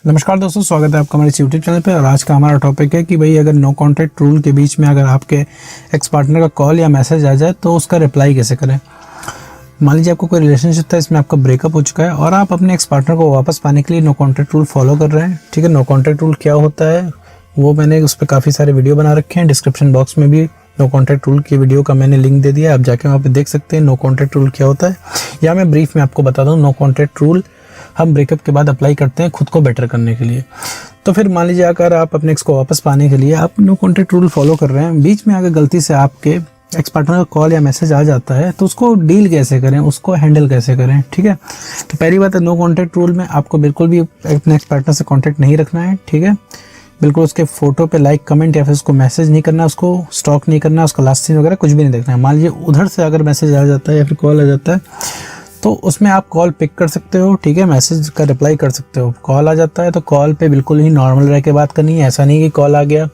नमस्कार दोस्तों, स्वागत है आपका हमारे यूट्यूब चैनल पे। और आज का हमारा टॉपिक है कि भाई अगर नो कॉन्टैक्ट रूल के बीच में अगर आपके एक्स पार्टनर का कॉल या मैसेज आ जाए तो उसका रिप्लाई कैसे करें। मान लीजिए आपको कोई रिलेशनशिप था, इसमें आपका ब्रेकअप हो चुका है और आप अपने एक्स पार्टनर को वापस पाने के लिए नो कॉन्टैक्ट रूल फॉलो कर रहे हैं। ठीक है, नो कॉन्टैक्ट रूल क्या होता है वो मैंने उस पर काफ़ी सारे वीडियो बना रखे हैं। डिस्क्रिप्शन बॉक्स में भी नो कॉन्टैक्ट रूल की वीडियो का मैंने लिंक दे दिया है, आप जाके वहाँ पे देख सकते हैं नो कॉन्टैक्ट रूल क्या होता है। या मैं ब्रीफ में आपको बता दूँ, नो कॉन्टैक्ट रूल हम ब्रेकअप के बाद अप्लाई करते हैं खुद को बेटर करने के लिए। तो फिर मान लीजिए अगर आप अपने एक्स को वापस पाने के लिए आप नो कॉन्टैक्ट रूल फॉलो कर रहे हैं, बीच में अगर गलती से आपके एक्स पार्टनर का कॉल या मैसेज आ जाता है तो उसको डील कैसे करें, उसको हैंडल कैसे करें। ठीक है, तो पहली बात है नो कॉन्टैक्ट रूल में आपको बिल्कुल भी अपने एक्स पार्टनर से कॉन्टैक्ट नहीं रखना है। ठीक है, बिल्कुल उसके फोटो पे लाइक कमेंट या फिर उसको मैसेज नहीं करना, उसको स्टॉक नहीं करना, उसका लास्ट सीन वगैरह कुछ भी नहीं देखना है। मान लीजिए उधर से अगर मैसेज आ जाता है या फिर कॉल आ जाता है तो उसमें आप कॉल पिक कर सकते हो। ठीक है, मैसेज का रिप्लाई कर सकते हो। कॉल आ जाता है तो कॉल पे बिल्कुल ही नॉर्मल रह के बात करनी है। ऐसा नहीं कि कॉल आ गया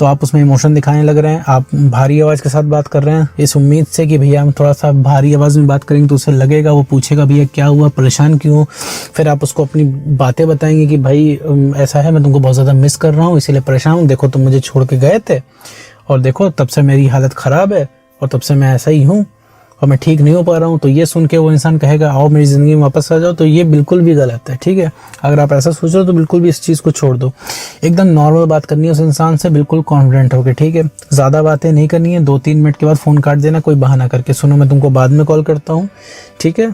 तो आप उसमें इमोशन दिखाने लग रहे हैं, आप भारी आवाज़ के साथ बात कर रहे हैं इस उम्मीद से कि भैया हम थोड़ा सा भारी आवाज़ में बात करेंगे तो उसे लगेगा, वो पूछेगा भैया क्या हुआ, परेशान क्यों। फिर आप उसको अपनी बातें बताएंगे कि भाई ऐसा है, मैं तुमको बहुत ज़्यादा मिस कर रहा हूँ इसीलिए परेशान हूँ, देखो तुम मुझे छोड़ के गए थे और देखो तब से मेरी हालत ख़राब है और तब से मैं ऐसा ही हूँ और मैं ठीक नहीं हो पा रहा हूँ। तो ये सुन के वो इंसान कहेगा आओ मेरी ज़िंदगी में वापस आ जाओ, तो ये बिल्कुल भी गलत है। ठीक है, अगर आप ऐसा सोच रहे हो तो बिल्कुल भी इस चीज़ को छोड़ दो। एकदम नॉर्मल बात करनी है उस इंसान से, बिल्कुल कॉन्फिडेंट होकर। ठीक है, ज़्यादा बातें नहीं करनी है। 2-3 मिनट के बाद फ़ोन काट देना, कोई बहाना करके, सुनो मैं तुमको बाद में कॉल करता हूँ। ठीक है,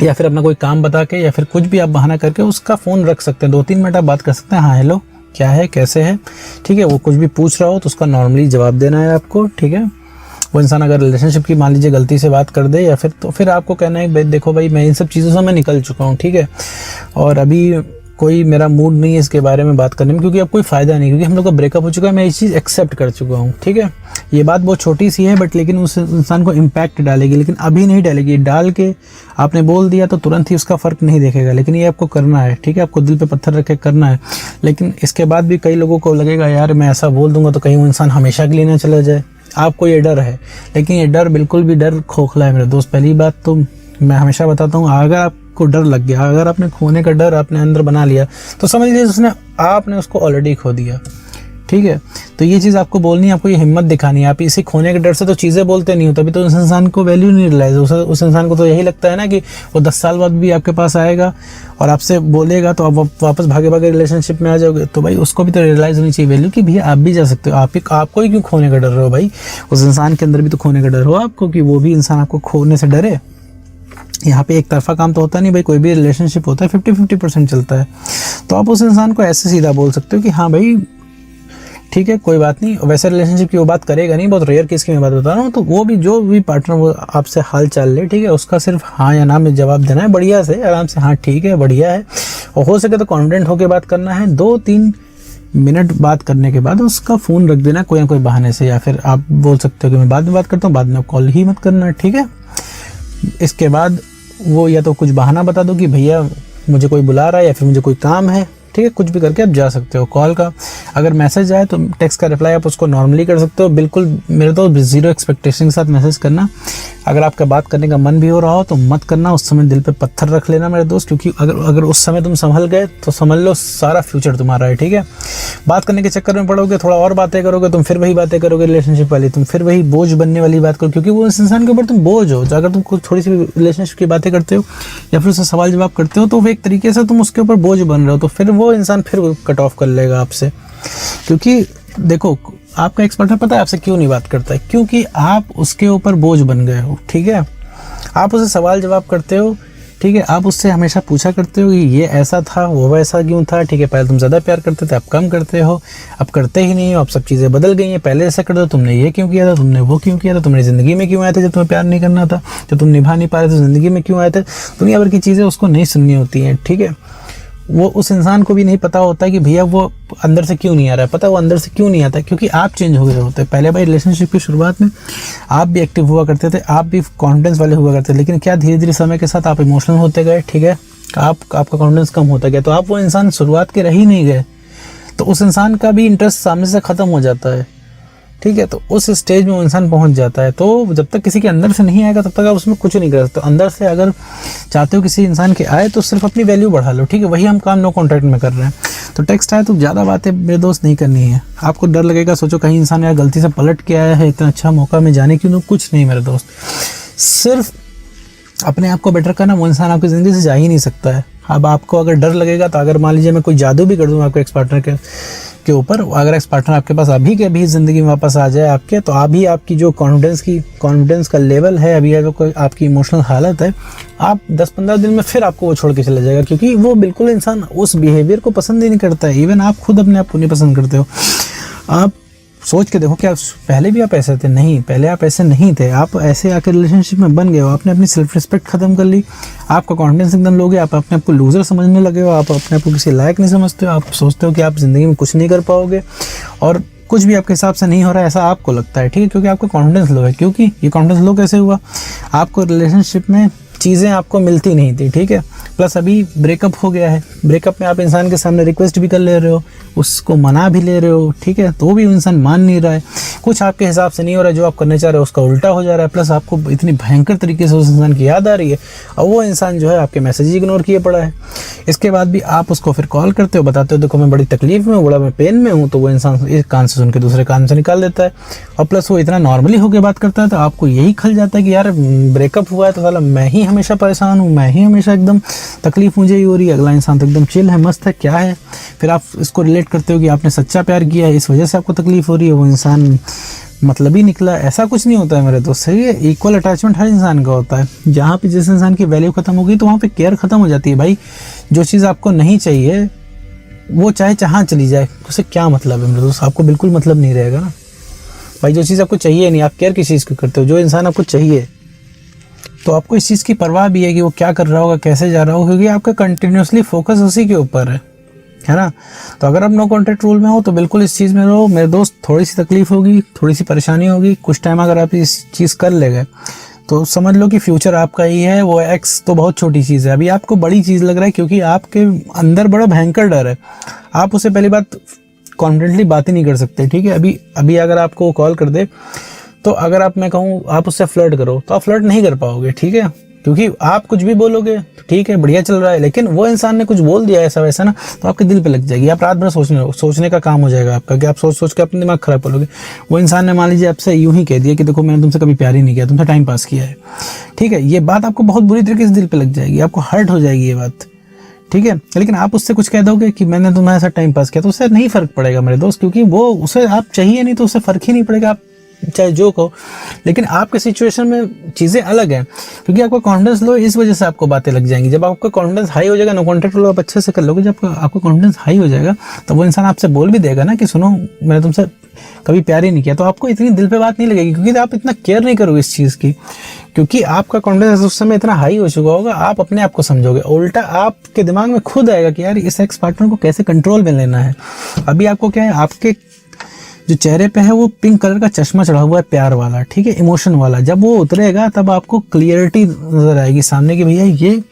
या फिर अपना कोई काम बता के या फिर कुछ भी आप बहाना करके उसका फ़ोन रख सकते हैं। 2-3 मिनट आप बात कर सकते हैं, हाँ हेलो क्या है, कैसे है। ठीक है, वो कुछ भी पूछ रहा हो तो उसका नॉर्मली जवाब देना है आपको। ठीक है, वो इंसान अगर रिलेशनशिप की मान लीजिए गलती से बात कर दे या फिर तो फिर आपको कहना है भाई देखो भाई मैं इन सब चीज़ों से मैं निकल चुका हूँ। ठीक है, और अभी कोई मेरा मूड नहीं है इसके बारे में बात करने में, क्योंकि अब कोई फ़ायदा नहीं, क्योंकि हम लोग का ब्रेकअप हो चुका है, मैं इस चीज़ एक्सेप्ट कर चुका हूँ। ठीक है, ये बात बहुत छोटी सी है बट लेकिन उस इंसान को इम्पैक्ट डालेगी, लेकिन अभी नहीं डालेगी। डाल के आपने बोल दिया तो तुरंत ही उसका फ़र्क नहीं देखेगा, लेकिन ये आपको करना है। ठीक है, आपको दिल पे पत्थर रख के करना है। लेकिन इसके बाद भी कई लोगों को लगेगा यार मैं ऐसा बोल दूंगा तो कहीं वो इंसान हमेशा के लिए ना चला जाए। आपको ये डर है, लेकिन ये डर बिल्कुल भी डर खोखला है मेरे दोस्त। पहली बात तो मैं हमेशा बताता हूँ, अगर आपको डर लग गया, अगर आपने खोने का डर आपने अंदर बना लिया तो समझ लीजिए आपने उसको ऑलरेडी खो दिया। ठीक है, तो ये चीज़ आपको बोलनी है, आपको ये हिम्मत दिखानी है। आप इसी खोने के डर से तो चीज़ें बोलते नहीं हो, तभी तो उस इंसान को वैल्यू नहीं रियलाइज। उस इंसान को तो यही लगता है ना कि वो 10 साल बाद भी आपके पास आएगा और आपसे बोलेगा तो आप वापस भागे भागे रिलेशनशिप में आ जाओगे। तो भाई उसको भी तो रियलाइज़ होनी चाहिए वैल्यू कि भैया आप भी जा सकते हो। आपको ही क्यों खोने का डर रहे हो भाई, उस इंसान के अंदर भी तो खोने का डर हो आपको कि वो भी इंसान आपको खोने से डरे। यहाँ पे एक तरफा काम तो होता नहीं भाई, कोई भी रिलेशनशिप होता है 50-50% चलता है। तो आप उस इंसान को ऐसे सीधा बोल सकते हो कि हाँ भाई ठीक है कोई बात नहीं। वैसे रिलेशनशिप की वो बात करेगा नहीं, बहुत रेयर केस की मैं बात बता रहा हूँ। तो वो भी जो भी पार्टनर वो आपसे हाल चाल ले, ठीक है, उसका सिर्फ हाँ या ना में जवाब देना है, बढ़िया से आराम से, हाँ ठीक है बढ़िया है। और हो सके तो कॉन्फिडेंट होकर बात करना है। 2-3 मिनट बात करने के बाद उसका फ़ोन रख देना कोई ना कोई बहाने से, या फिर आप बोल सकते हो कि मैं बाद में बात करता हूँ, बाद में कॉल ही मत करना। ठीक है, इसके बाद वो या तो कुछ बहाना बता दो कि भैया मुझे कोई बुला रहा है या फिर मुझे कोई काम है। ठीक है, कुछ भी करके आप जा सकते हो। कॉल का अगर मैसेज आए तो टेक्स्ट का रिप्लाई आप उसको नॉर्मली कर सकते हो। बिल्कुल मेरे तो 0 एक्सपेक्टेशन के साथ मैसेज करना। अगर आपका बात करने का मन भी हो रहा हो तो मत करना, उस समय दिल पे पत्थर रख लेना मेरे दोस्त, क्योंकि अगर उस समय तुम संभल गए तो समझ लो सारा फ्यूचर तुम्हारा है। ठीक है, बात करने के चक्कर में पड़ोगे, थोड़ा और बातें करोगे, तुम फिर वही बातें करोगे रिलेशनशिप वाली, तुम फिर वही बोझ बनने वाली बात करो, क्योंकि वो इस इंसान के ऊपर तुम बोझ हो। अगर तुम कुछ थोड़ी सी रिलेशनशिप की बातें करते हो या फिर उससे सवाल जवाब करते हो तो वो एक तरीके से तुम उसके ऊपर बोझ बन रहे हो, तो फिर वो इंसान फिर कट ऑफ कर लेगा आपसे। क्योंकि देखो आपका एक्स पार्टनर पता है आपसे क्यों नहीं बात करता है, क्योंकि आप उसके ऊपर बोझ बन गए हो। ठीक है, आप उसे सवाल जवाब करते हो। ठीक है, आप उससे हमेशा पूछा करते हो कि ये ऐसा था वो वैसा क्यों था। ठीक है, पहले तुम ज़्यादा प्यार करते थे, अब कम करते हो, अब करते ही नहीं हो, अब सब चीज़ें बदल गई हैं। पहले ऐसा करते हो, तुमने ये क्यों किया था, तुमने वो क्यों किया था, तुमने ज़िंदगी में क्यों आए थे जब तुम्हें प्यार नहीं करना था, जब तुम निभा नहीं पा रहे थे ज़िंदगी में क्यों आए थे। दुनिया भर की चीज़ें उसको नहीं सुननी होती हैं। ठीक है, वो उस इंसान को भी नहीं पता होता है कि भैया वो अंदर से क्यों नहीं आ रहा है। पता है वो अंदर से क्यों नहीं आता है, क्योंकि आप चेंज हो गए होते। पहले भाई रिलेशनशिप की शुरुआत में आप भी एक्टिव हुआ करते थे, आप भी कॉन्फिडेंस वाले हुआ करते थे, लेकिन क्या धीरे धीरे समय के साथ आप इमोशनल होते गए। ठीक है, आपका कॉन्फिडेंस कम होता गया, तो आप वो इंसान शुरुआत के रह ही नहीं गए, तो उस इंसान का भी इंटरेस्ट सामने से ख़त्म हो जाता है। ठीक है। तो उस स्टेज में वो इंसान पहुंच जाता है। तो जब तक किसी के अंदर से नहीं आएगा तब तक आप उसमें कुछ नहीं कर सकते। अंदर से अगर चाहते हो किसी इंसान के आए तो सिर्फ अपनी वैल्यू बढ़ा लो, ठीक है। वही हम काम नो कॉन्टैक्ट में कर रहे हैं। तो टेक्स्ट आए तो ज़्यादा बातें मेरे दोस्त नहीं करनी है। आपको डर लगेगा, सोचो कहीं इंसान यार गलती से पलट के आया है, इतना अच्छा मौका में जाने क्यों, कुछ नहीं मेरे दोस्त। सिर्फ अपने आप को बेटर करना, वो इंसान आपकी ज़िंदगी से जा ही नहीं सकता है। अब आपको अगर डर लगेगा तो अगर मान लीजिए मैं कोई जादू भी कर दूँ आपके एक्स पार्टनर के ऊपर, अगर एक्स पार्टनर आपके पास अभी के अभी ज़िंदगी में वापस आ जाए आपके, तो अभी आपकी जो कॉन्फिडेंस का लेवल है, अभी जो आपकी इमोशनल हालत है, आप 10-15 दिन में फिर आपको वो छोड़ के चला जाएगा, क्योंकि वो बिल्कुल इंसान उस बिहेवियर को पसंद ही नहीं करता है। इवन आप खुद अपने आप को नहीं पसंद करते हो। आप सोच के देखो, क्या पहले भी आप ऐसे थे? नहीं, पहले आप ऐसे नहीं थे। आप ऐसे आकर रिलेशनशिप में बन गए हो, आपने अपनी सेल्फ रिस्पेक्ट खत्म कर ली, आपका कॉन्फिडेंस एकदम लो गया, आप अपने आप को लूजर समझने लगे हो, आप अपने आप को किसी लायक नहीं समझते हो, आप सोचते हो कि आप ज़िंदगी में कुछ नहीं कर पाओगे और कुछ भी आपके हिसाब से नहीं हो रहा है, ऐसा आपको लगता है, ठीक है, क्योंकि आपका कॉन्फिडेंस लो है। क्योंकि ये कॉन्फिडेंस लो कैसे हुआ? आपको रिलेशनशिप में चीज़ें आपको मिलती नहीं थी, ठीक है। प्लस अभी ब्रेकअप हो गया है, ब्रेकअप में आप इंसान के सामने रिक्वेस्ट भी कर ले रहे हो, उसको मना भी ले रहे हो, ठीक है, तो भी वो इंसान मान नहीं रहा है, कुछ आपके हिसाब से नहीं हो रहा है, जो आप करने चाह रहे हो उसका उल्टा हो जा रहा है। प्लस आपको इतनी भयंकर तरीके से उस इंसान की याद आ रही है और वो इंसान जो है आपके मैसेज इग्नोर किए पड़ा है। इसके बाद भी आप उसको फिर कॉल करते हो, बताते हो देखो मैं बड़ी तकलीफ में हूँ, बड़ा मैं पेन में हूँ, तो वो इंसान एक कान से सुन के दूसरे कान से निकाल देता है। और प्लस वो इतना नॉर्मली होकर बात करता है, तो आपको यही खल जाता है कि यार ब्रेकअप हुआ है तो साला मैं ही हमेशा परेशान हूँ, मैं ही हमेशा एकदम तकलीफ मुझे ही हो रही है, अगला इंसान तो एकदम चिल है, मस्त है, क्या है। फिर आप इसको रिलेट करते हो कि आपने सच्चा प्यार किया है, इस वजह से आपको तकलीफ हो रही है, वो इंसान मतलब ही निकला। ऐसा कुछ नहीं होता है मेरे दोस्त, सही है। इक्वल अटैचमेंट हर इंसान का होता है। जहाँ पे जिस इंसान की वैल्यू खत्म हो गई तो वहाँ पे केयर खत्म हो जाती है। भाई जो चीज़ आपको नहीं चाहिए वो चाहे जहाँ चली जाए, उससे क्या मतलब है मेरे दोस्त? आपको बिल्कुल मतलब नहीं रहेगा ना भाई। जो चीज़ आपको चाहिए नहीं, आप केयर किस चीज़ की करते हो? जो इंसान आपको चाहिए तो आपको इस चीज़ की परवाह भी है कि वो क्या कर रहा होगा, कैसे जा रहा होगा, क्योंकि आपका कंटिन्यूसली फोकस उसी के ऊपर है ना। तो अगर आप नो कॉन्टैक्ट रूल में हो तो बिल्कुल इस चीज़ में रहो मेरे दोस्त। थोड़ी सी तकलीफ होगी, थोड़ी सी परेशानी होगी, कुछ टाइम अगर आप इस चीज़ कर ले गए तो समझ लो कि फ्यूचर आपका ही है। वो एक्स तो बहुत छोटी चीज़ है, अभी आपको बड़ी चीज़ लग रहा है क्योंकि आपके अंदर बड़ा भयंकर डर है। आप उससे पहली बात कॉन्फिडेंटली बात ही नहीं कर सकते, ठीक है। अभी अगर आपको कॉल कर दे तो अगर मैं कहूँ आप उससे फ्लर्ट करो तो आप फ्लर्ट नहीं कर पाओगे, ठीक है, क्योंकि आप कुछ भी बोलोगे तो ठीक है बढ़िया चल रहा है, लेकिन वो इंसान ने कुछ बोल दिया ऐसा वैसा ना, तो आपके दिल पे लग जाएगी। आप रात भर सोचने का काम हो जाएगा आपका, कि आप सोच के अपने दिमाग खराब करोगे। वो इंसान ने मान लीजिए आपसे यूं ही कह दिया कि देखो मैंने तुमसे कभी प्यार ही नहीं किया, तुमसे टाइम पास किया है, ठीक है, ये बात आपको बहुत बुरी तरीके से दिल पे लग जाएगी, आपको हर्ट हो जाएगी ये बात, ठीक है। लेकिन आप उससे कुछ कह दोगे कि मैंने तुम्हारे साथ टाइम पास किया, तो उससे नहीं फर्क पड़ेगा मेरे दोस्त, क्योंकि वो उसे आप चाहिए नहीं, तो उससे फर्क ही नहीं पड़ेगा, आप चाहे जो कहो। लेकिन आपके सिचुएशन में चीज़ें अलग हैं, क्योंकि आपका कॉन्फिडेंस लो, इस वजह से आपको बातें लग जाएंगी। जब आपका कॉन्फिडेंस हाई हो जाएगा, नो कॉन्टैक्ट लो आप अच्छे से कर लोगे, जब आपका कॉन्फिडेंस हाई हो जाएगा तो वो इंसान आपसे बोल भी देगा ना कि सुनो मैंने तुमसे कभी प्यार ही नहीं किया, तो आपको इतनी दिल पे बात नहीं लगेगी, क्योंकि आप इतना केयर नहीं करोगे इस चीज़ की, क्योंकि आपका कॉन्फिडेंस उस समय इतना हाई हो चुका होगा। आप अपने आप को समझोगे, उल्टा आपके दिमाग में खुद आएगा कि यार इस एक्स पार्टनर को कैसे कंट्रोल में लेना है। अभी आपको क्या है, आपके जो चेहरे पे है वो पिंक कलर का चश्मा चढ़ा हुआ है, प्यार वाला, ठीक है, इमोशन वाला। जब वो उतरेगा तब आपको क्लियरिटी नजर आएगी सामने की, भैया ये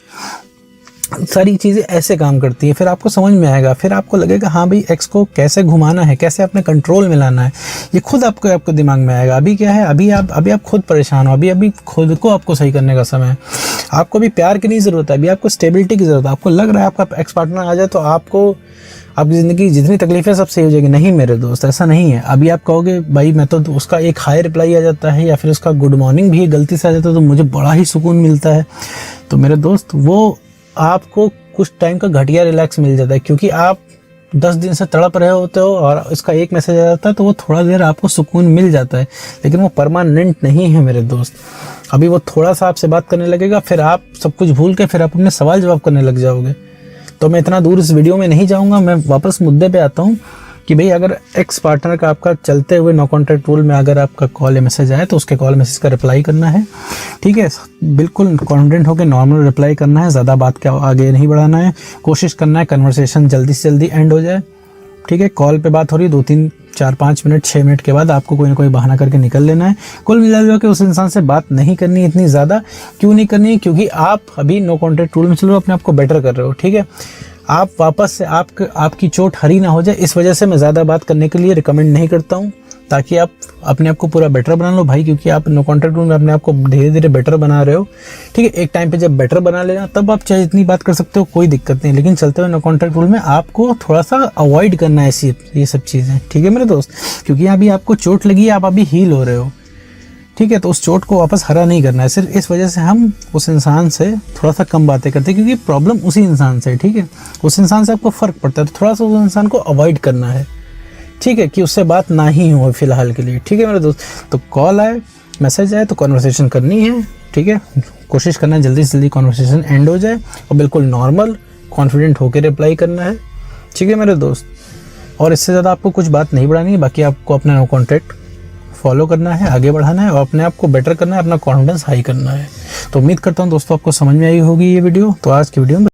सारी चीज़ें ऐसे काम करती है। फिर आपको समझ में आएगा, फिर आपको लगेगा हाँ भाई एक्स को कैसे घुमाना है, कैसे अपने कंट्रोल में लाना है, ये खुद आपको दिमाग में आएगा। अभी क्या है, अभी आप खुद परेशान हो, अभी खुद को आपको सही करने का समय है। आपको अभी प्यार की नहीं ज़रूरत है, अभी आपको स्टेबिलिटी की ज़रूरत है। आपको लग रहा है आपका एक्स पार्टनर आ जाए तो आपको आपकी ज़िंदगी जितनी तकलीफें सब सही हो जाएगी। नहीं मेरे दोस्त, ऐसा नहीं है। अभी आप कहोगे भाई मैं तो उसका एक हाई रिप्लाई आ जाता है या फिर उसका गुड मॉर्निंग भी गलती से आ जाता है तो मुझे बड़ा ही सुकून मिलता है। तो मेरे दोस्त वो आपको कुछ टाइम का घटिया रिलैक्स मिल जाता है, क्योंकि आप 10 दिन से तड़प रहे होते हो और इसका एक मैसेज आ जाता है तो वो थोड़ा देर आपको सुकून मिल जाता है, लेकिन वो परमानेंट नहीं है मेरे दोस्त। अभी वो थोड़ा सा आपसे बात करने लगेगा, फिर आप सब कुछ भूल के फिर आप अपने सवाल जवाब करने लग जाओगे। तो मैं इतना दूर इस वीडियो में नहीं जाऊँगा, मैं वापस मुद्दे पे आता हूँ कि भाई अगर एक्स पार्टनर का आपका चलते हुए नो कॉन्टैक्ट रूल में अगर आपका कॉल या मैसेज आए तो उसके कॉल मैसेज का रिप्लाई करना है, ठीक है, बिल्कुल कॉन्फिडेंट होकर नॉर्मल रिप्लाई करना है, ज़्यादा बात के आगे नहीं बढ़ाना है, कोशिश करना है कन्वर्सेशन जल्दी से जल्दी एंड हो जाए, ठीक है। कॉल पे बात हो रही है 2, 3, 4, 5 मिनट 6 मिनट के बाद आपको कोई ना कोई बहाना करके निकल लेना है। कुल मिला के उस इंसान से बात नहीं करनी इतनी ज़्यादा। क्यों नहीं करनी? क्योंकि आप अभी नो कॉन्टैक्ट रूल में चल रहे हो, अपने आप को बेटर कर रहे हो, ठीक है। आप वापस से आपकी चोट हरी ना हो जाए, इस वजह से मैं ज़्यादा बात करने के लिए रिकमेंड नहीं करता हूँ। ताकि आप अपने आप को पूरा बेटर बना लो भाई, क्योंकि आप नो कॉन्टैक्ट रूल में अपने आप को धीरे धीरे बेटर बना रहे हो। ठीक है, एक टाइम पे जब बेटर बना लेना तब आप चाहे इतनी बात कर सकते हो, कोई दिक्कत नहीं, लेकिन चलते हुए नो कॉन्टैक्ट रूल में आपको थोड़ा सा अवॉइड करना है ऐसी ये सब चीज़ें। ठीक है मेरे दोस्त, क्योंकि अभी आपको चोट लगी है, आप अभी हील हो रहे हो। ठीक है, तो उस चोट को वापस हरा नहीं करना है। सिर्फ इस वजह से हम उस इंसान से थोड़ा सा कम बातें करते हैं, क्योंकि प्रॉब्लम उसी इंसान से है। ठीक है, उस इंसान से आपको फ़र्क पड़ता है, तो थोड़ा सा उस इंसान को अवॉइड करना है। ठीक है, कि उससे बात ना ही हो फिलहाल के लिए। ठीक है मेरे दोस्त, तो कॉल आए, मैसेज आए तो कॉन्वर्सेशन करनी है। ठीक है, कोशिश करना है जल्दी से जल्दी कॉन्वर्सेशन एंड हो जाए और बिल्कुल नॉर्मल कॉन्फिडेंट होकर रिप्लाई करना है। ठीक है मेरे दोस्त, और इससे ज़्यादा आपको कुछ बात नहीं बढ़ानी है। बाकी आपको अपना नो कॉन्टैक्ट फॉलो करना है, आगे बढ़ाना है और अपने आप को बेटर करना है, अपना कॉन्फिडेंस हाई करना है। तो उम्मीद करता हूँ दोस्तों आपको समझ में आई होगी ये वीडियो। तो आज की वीडियो में